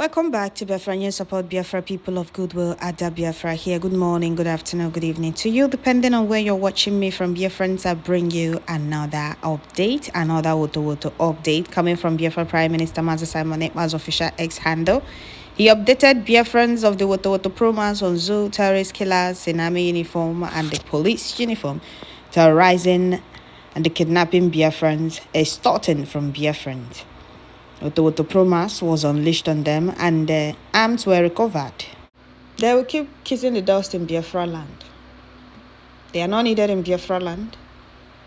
Welcome back to Biafra News. Support Biafra, people of goodwill. Ada Biafra here. Good morning, good afternoon, good evening to you, depending on where you're watching me from. Biafrans, I bring you another update, another Woto update coming from Biafra Prime Minister Mazi Simon Ekpa's official X handle. He updated Biafrans of the Woto promas on zoo, terrorist killers in army uniform and the police uniform, terrorizing and the kidnapping Biafrans, extorting from Biafrans. The promas was unleashed on them and arms were recovered. They will keep kissing the dust in Biafra land. They are not needed in Biafra land,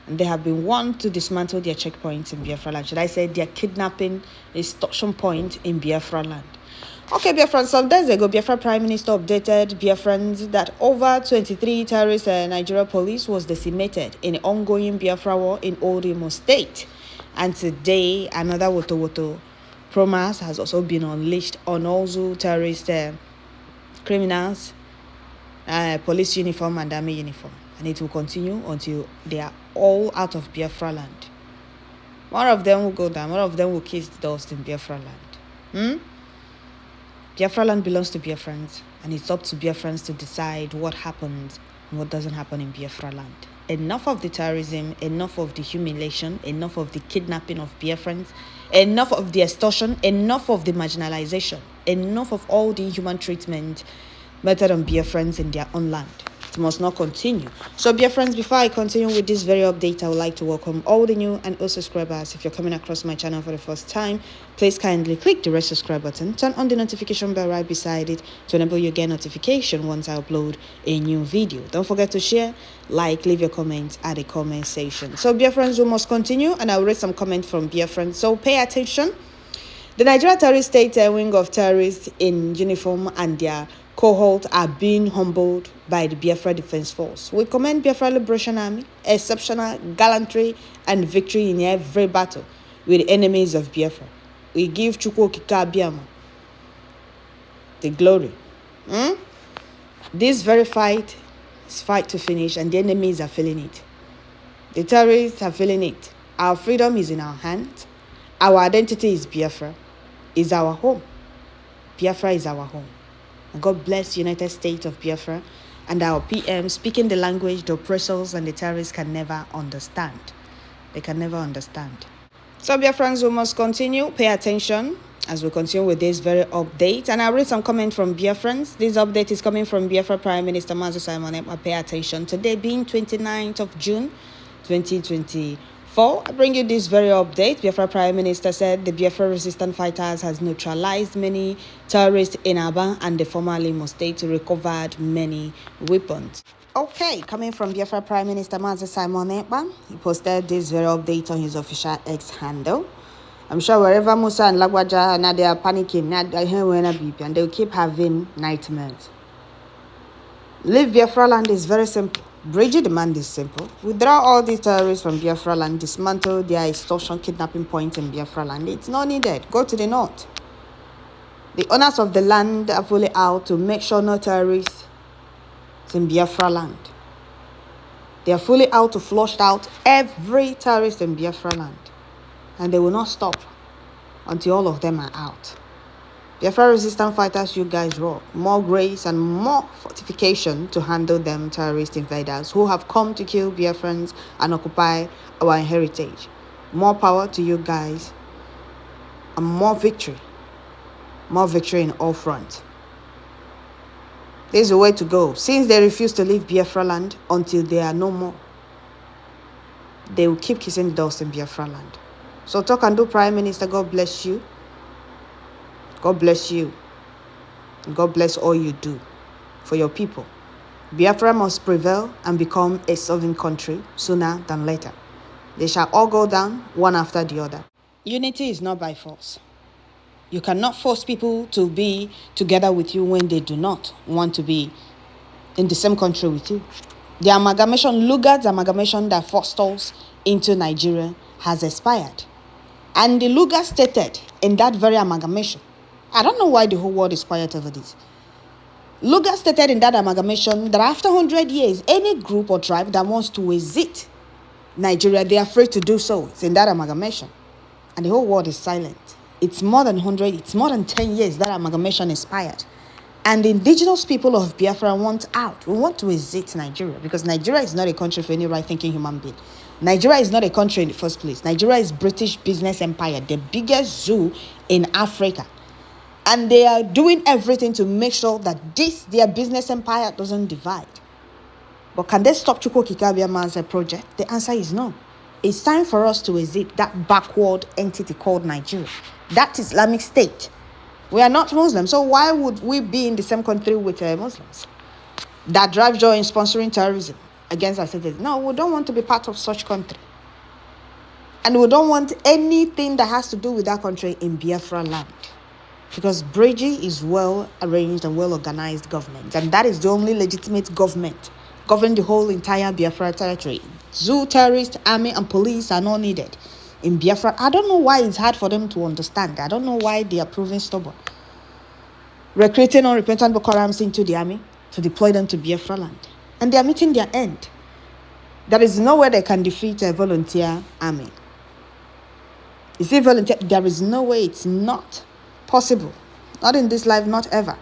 and they have been warned to dismantle their checkpoints in Biafra land. Should I say their kidnapping extortion point in Biafra land? Okay, Biafran, some days ago, Biafra Prime Minister updated Biafrans that over 23 terrorist Nigeria police was decimated in the ongoing Biafra war in Old Imo State. And today, another Woto promise has also been unleashed on also terrorist criminals, police uniform and army uniform. And it will continue until they are all out of Biafra land. One of them will go down. One of them will kiss the dust in Biafra land. Biafra land belongs to Biafrans. And it's up to Biafrans to decide what happens and what doesn't happen in Biafra land. Enough of the terrorism, enough of the humiliation, enough of the kidnapping of Biafrans, enough of the extortion, enough of the marginalization, enough of all the inhuman treatment meted on Biafrans in their own land. It must not continue. So Biafrans, before I continue with this very update, I would like to welcome all the new and old subscribers. If you're coming across my channel for the first time, please kindly click the red subscribe button, turn on the notification bell right beside it to enable you get notification once I upload a new video. Don't forget to share, like, leave your comments at the comment section. So Biafrans, we must continue, and I'll read some comments from Biafrans. So pay attention. The Nigeria Terrorist State wing of terrorists in uniform and their cohort are being humbled by the Biafra Defense Force. We commend Biafra Liberation Army, exceptional gallantry and victory in every battle with the enemies of Biafra. We give Chukwu Okike Abiama the glory. This very fight is fight to finish, and the enemies are feeling it. The terrorists are feeling it. Our freedom is in our hands. Our identity is Biafra. Is our home. Biafra is our home. And God bless the United States of Biafra and our PM speaking the language the oppressors and the terrorists can never understand. They can never understand. So Biafrans, we must continue. Pay attention as we continue with this very update. And I'll read some comments from Biafrans. This update is coming from Biafra Prime Minister Mazi Simon Ekpa. Pay attention. Today being 29th of June, 2024, I bring you this very update. Biafra Prime Minister said the Biafra resistant fighters has neutralized many terrorists in Aba and the former Imo State, recovered many weapons. Okay, coming from Biafra Prime Minister Mazi Simon Ekpa, he posted this very update on his official X handle. I'm sure wherever Musa and Lagwaja now they are panicking, and they'll keep having nightmares. Leave Biafra land is very simple. Bridge demand is simple. Withdraw all the terrorists from Biafra land, dismantle their extortion kidnapping points in Biafra land. It's not needed. Go to the north. The owners of the land are fully out to make sure no terrorists in Biafra land. They are fully out to flush out every terrorist in Biafra land. And they will not stop until all of them are out. Biafra resistant fighters, you guys rock. More grace and more fortification to handle them terrorist invaders who have come to kill Biafrans and occupy our heritage. More power to you guys and more victory. More victory in all fronts. There's a way to go. Since they refuse to leave Biafra land until they are no more, they will keep kissing the dust in Biafra land. So talk and do, Prime Minister. God bless you. God bless you. God bless all you do for your people. Biafra must prevail and become a sovereign country sooner than later. They shall all go down one after the other. Unity is not by force. You cannot force people to be together with you when they do not want to be in the same country with you. The amalgamation, Lugard's amalgamation that forced us into Nigeria has expired. And the Lugard stated in that very amalgamation, I don't know why the whole world is quiet over this. Lugard stated in that amalgamation that after 100 years, any group or tribe that wants to visit Nigeria, they are free to do so. It's in that amalgamation. And the whole world is silent. It's more than 100, it's more than 10 years that amalgamation expired. And the indigenous people of Biafra want out. We want to exit Nigeria because Nigeria is not a country for any right-thinking human being. Nigeria is not a country in the first place. Nigeria is British business empire, the biggest zoo in Africa. And they are doing everything to make sure that their business empire doesn't divide. But can they stop Chukwu Kikabiama's project? The answer is no. It's time for us to exit that backward entity called Nigeria. That Islamic State. We are not Muslims, so why would we be in the same country with Muslims that drive joy in sponsoring terrorism against our citizens? No, we don't want to be part of such country. And we don't want anything that has to do with that country in Biafra land. Because Breji is well-arranged and well-organized government. And that is the only legitimate government governing the whole entire Biafra territory. Zoo, terrorist, army, and police are not needed in Biafra. I don't know why it's hard for them to understand. I don't know why they are proving stubborn. Recruiting unrepentant Boko Harams into the army to deploy them to Biafra land. And they are meeting their end. There is no way they can defeat a volunteer army. You see, volunteer, there is no way. It's not possible. Not in this life, not ever.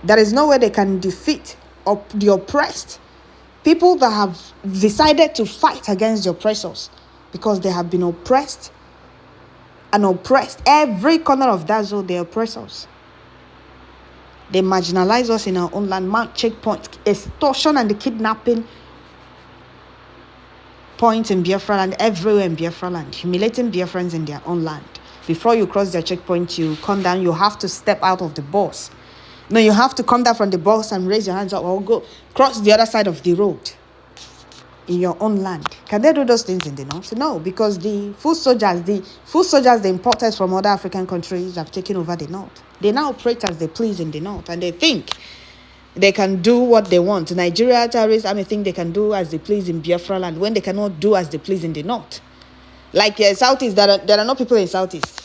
There is no way they can defeat the oppressed. People that have decided to fight against the oppressors because they have been oppressed and oppressed. Every corner of that zone, they oppress us. They marginalize us in our own land, mark checkpoints, extortion and the kidnapping points in Biafra land, everywhere in Biafra land, humiliating Biafrans in their own land. Before you cross their checkpoint, you come down, you have to step out of the bus. No, you have to come down from the bus and raise your hands up or go cross the other side of the road in your own land. Can they do those things in the north? No, because the foot soldiers they imported from other African countries have taken over the north. They now operate as they please in the north, and they think they can do what they want. Nigeria terrorists, think they can do as they please in Biafra land when they cannot do as they please in the north. Like Southeast, there are no people in Southeast.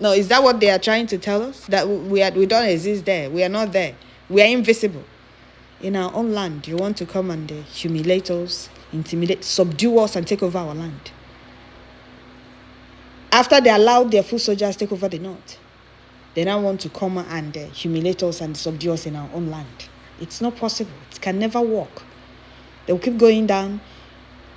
No, is that what they are trying to tell us? That we don't exist there. We are not there. We are invisible. In our own land, you want to come and humiliate us, intimidate, subdue us, and take over our land. After they allowed their foot soldiers take over the north, they now want to come and humiliate us and subdue us in our own land. It's not possible. It can never work. They will keep going down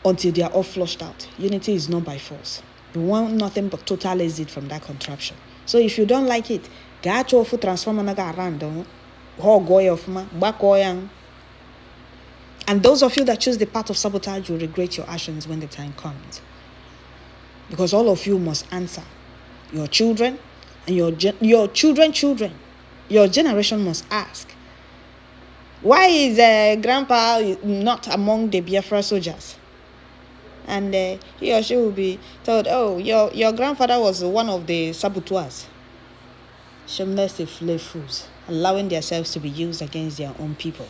until they are all flushed out. Unity is not by force. We want nothing but total exit from that contraption. So if you don't like it, get your foot transformer around. And those of you that choose the path of sabotage will regret your actions when the time comes. Because all of you must answer. Your children and your children. Your generation must ask. Why is grandpa not among the Biafra soldiers? And he or she will be told, oh, your grandfather was one of the saboteurs. Shameless fools, allowing themselves to be used against their own people.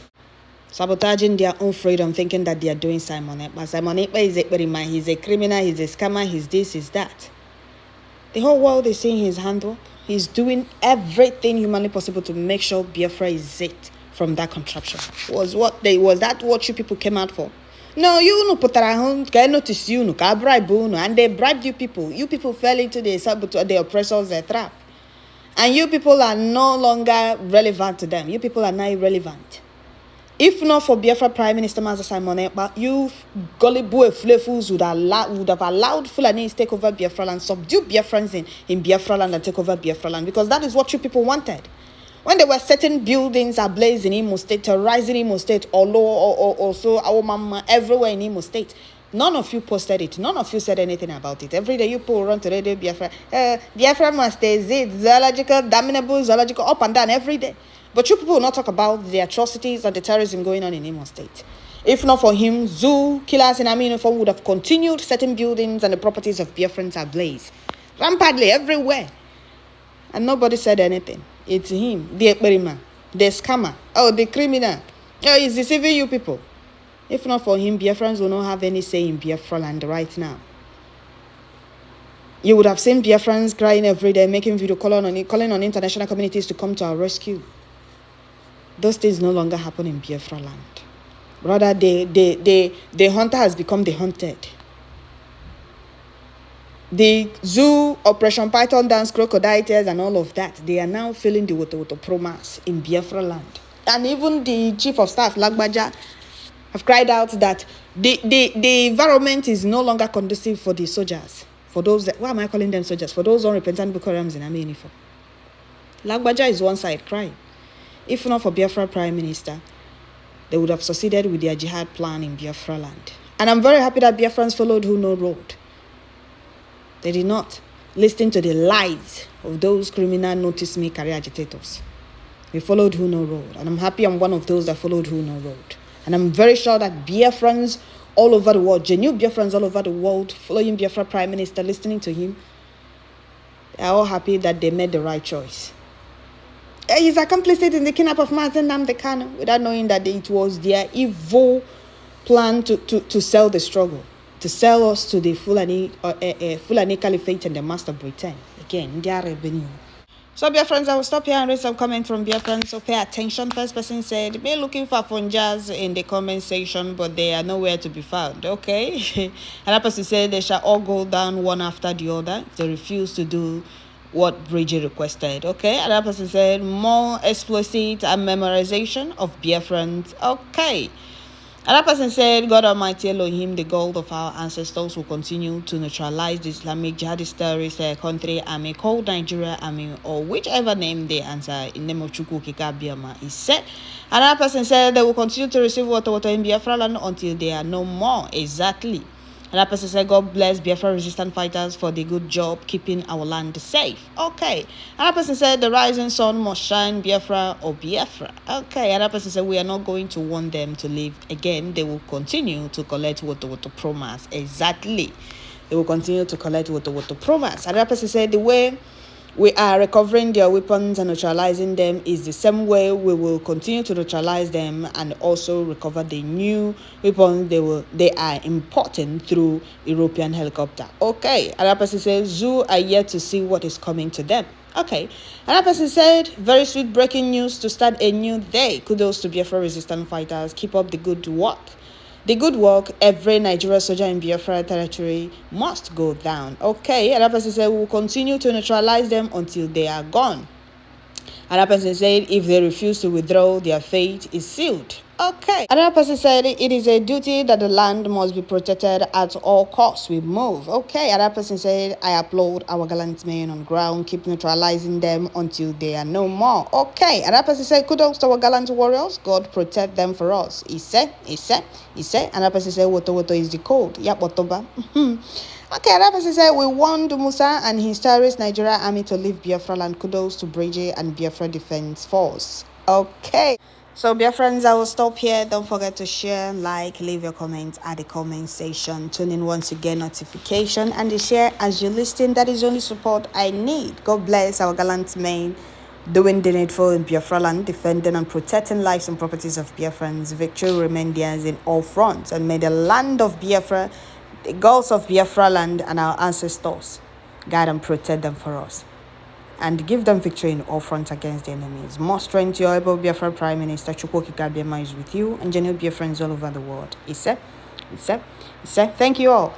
Sabotaging their own freedom, thinking that they are doing Simon Ekpa. Simon Ekpa is a man, he's a criminal, he's a scammer, he's this, he's that. The whole world is seeing his handwork. He's doing everything humanly possible to make sure Biafra is it from that contraption. Was that what you people came out for? No, you no put can notice you no can bribe you, and they bribed you people. You people fell into the oppressors' trap. And you people are no longer relevant to them. You people are now irrelevant. If not for Biafra Prime Minister Master Simon Ekpa, you gullible fools would have allowed Fulanis take over Biafra land, subdue Biafrans in Biafra land and take over Biafra land, because that is what you people wanted. When there were certain buildings ablaze in Imo State, terrorizing Imo State, also our mama, everywhere in Imo State, none of you posted it. None of you said anything about it. Every day you people run to radio Biafra. Biafra must exist, zoological, damnable, zoological, up and down every day. But you people will not talk about the atrocities and the terrorism going on in Imo State. If not for him, zoo killers in army uniform would have continued setting buildings and the properties of Biafrans ablaze rampantly everywhere. And nobody said anything. It's him, the experiment, the scammer, the criminal. He's deceiving you people. If not for him, Biafrans will not have any say in Biafra land right now. You would have seen Biafrans crying every day, making video calling on international communities to come to our rescue. Those things no longer happen in Biafra land. Rather, the hunter has become the hunted. The zoo, Operation Python dance, crocodile tears, and all of that, they are now feeling the Woto promise in Biafra land. And even the chief of staff, Lagbaja, have cried out that the environment is no longer conducive for the soldiers. For those that, why am I calling them soldiers? For those unrepentant Boko Harams in army uniform. Lagbaja is one side crying. If not for Biafra Prime Minister, they would have succeeded with their jihad plan in Biafra land. And I'm very happy that Biafrans followed Who No Road. They did not listen to the lies of those criminal notice me career agitators. We followed Who No Road. And I'm happy I'm one of those that followed Who No Road. And I'm very sure that Biafrans all over the world, genuine Biafrans all over the world, following Biafra Prime Minister, listening to him, they are all happy that they made the right choice. He's complicit in the kidnap of Mazen Nnamdi Kanu without knowing that it was their evil plan to sell the struggle, to sell us to the Fulani Caliphate and the Master Britain. Again, their revenue. So, Biafrans, I will stop here and read some comments from Biafrans. So, pay attention. First person said, "Me looking for Funjas in the comment section, but they are nowhere to be found." Okay. Another person said, "They shall all go down one after the other. They refuse to do what Bridget requested." Okay. Another person said, "More explicit and memorization of Biafrans." Okay. Another person said, "God Almighty Elohim, the God of our ancestors, will continue to neutralize the Islamic jihadist terrorist country army called Nigeria Army, or whichever name they answer in name of Chukwu Kika Biama," he said. Another person said, "They will continue to receive water in Biafra land until they are no more." Exactly. Another person said, "God bless Biafra resistant fighters for the good job keeping our land safe." Okay. Another person said, "The rising sun must shine, Biafra or Biafra." Okay. Another person said, "We are not going to want them to leave again. They will continue to collect water promise." Exactly. They will continue to collect water promise. Another person said, "The way we are recovering their weapons and neutralizing them is the same way we will continue to neutralize them and also recover the new weapons they are importing through European helicopter." Okay. Another person says, "Zoo are yet to see what is coming to them." Okay. Another person said, "Very sweet breaking news to start a new day. Kudos to Biafra resistant fighters. Keep up the good work. The good work, every Nigerian soldier in Biafra territory must go down." Okay, another person said, "We will continue to neutralize them until they are gone." Another person said, "If they refuse to withdraw, their fate is sealed." Okay. Another person said, "It is a duty that the land must be protected at all costs. We move." Okay. Another person said, "I applaud our gallant men on ground. Keep neutralizing them until they are no more." Okay. Another person said, "Kudos to our gallant warriors. God protect them for us." He said. Another person said, "Woto is the code." Yep, Wotoba. Okay, another person said, "We warned Musa and his terrorist Nigeria army to leave Biafra land. Kudos to Bridget and Biafra Defense Force." Okay. So, Biafrans, I will stop here. Don't forget to share, like, leave your comments at the comment section. Tune in once you get notification and share as you listen. That is only support I need. God bless our gallant men doing the needful in Biafra land, defending and protecting lives and properties of Biafrans. Victory remain theirs in all fronts. And may the land of Biafra, the gods of Biafra land and our ancestors, guide and protect them for us and give them victory in all fronts against the enemies. More strength to your able Biafra Prime Minister Chukwu Kika is with you and genuine Biafrans all over the world. He said, thank you all.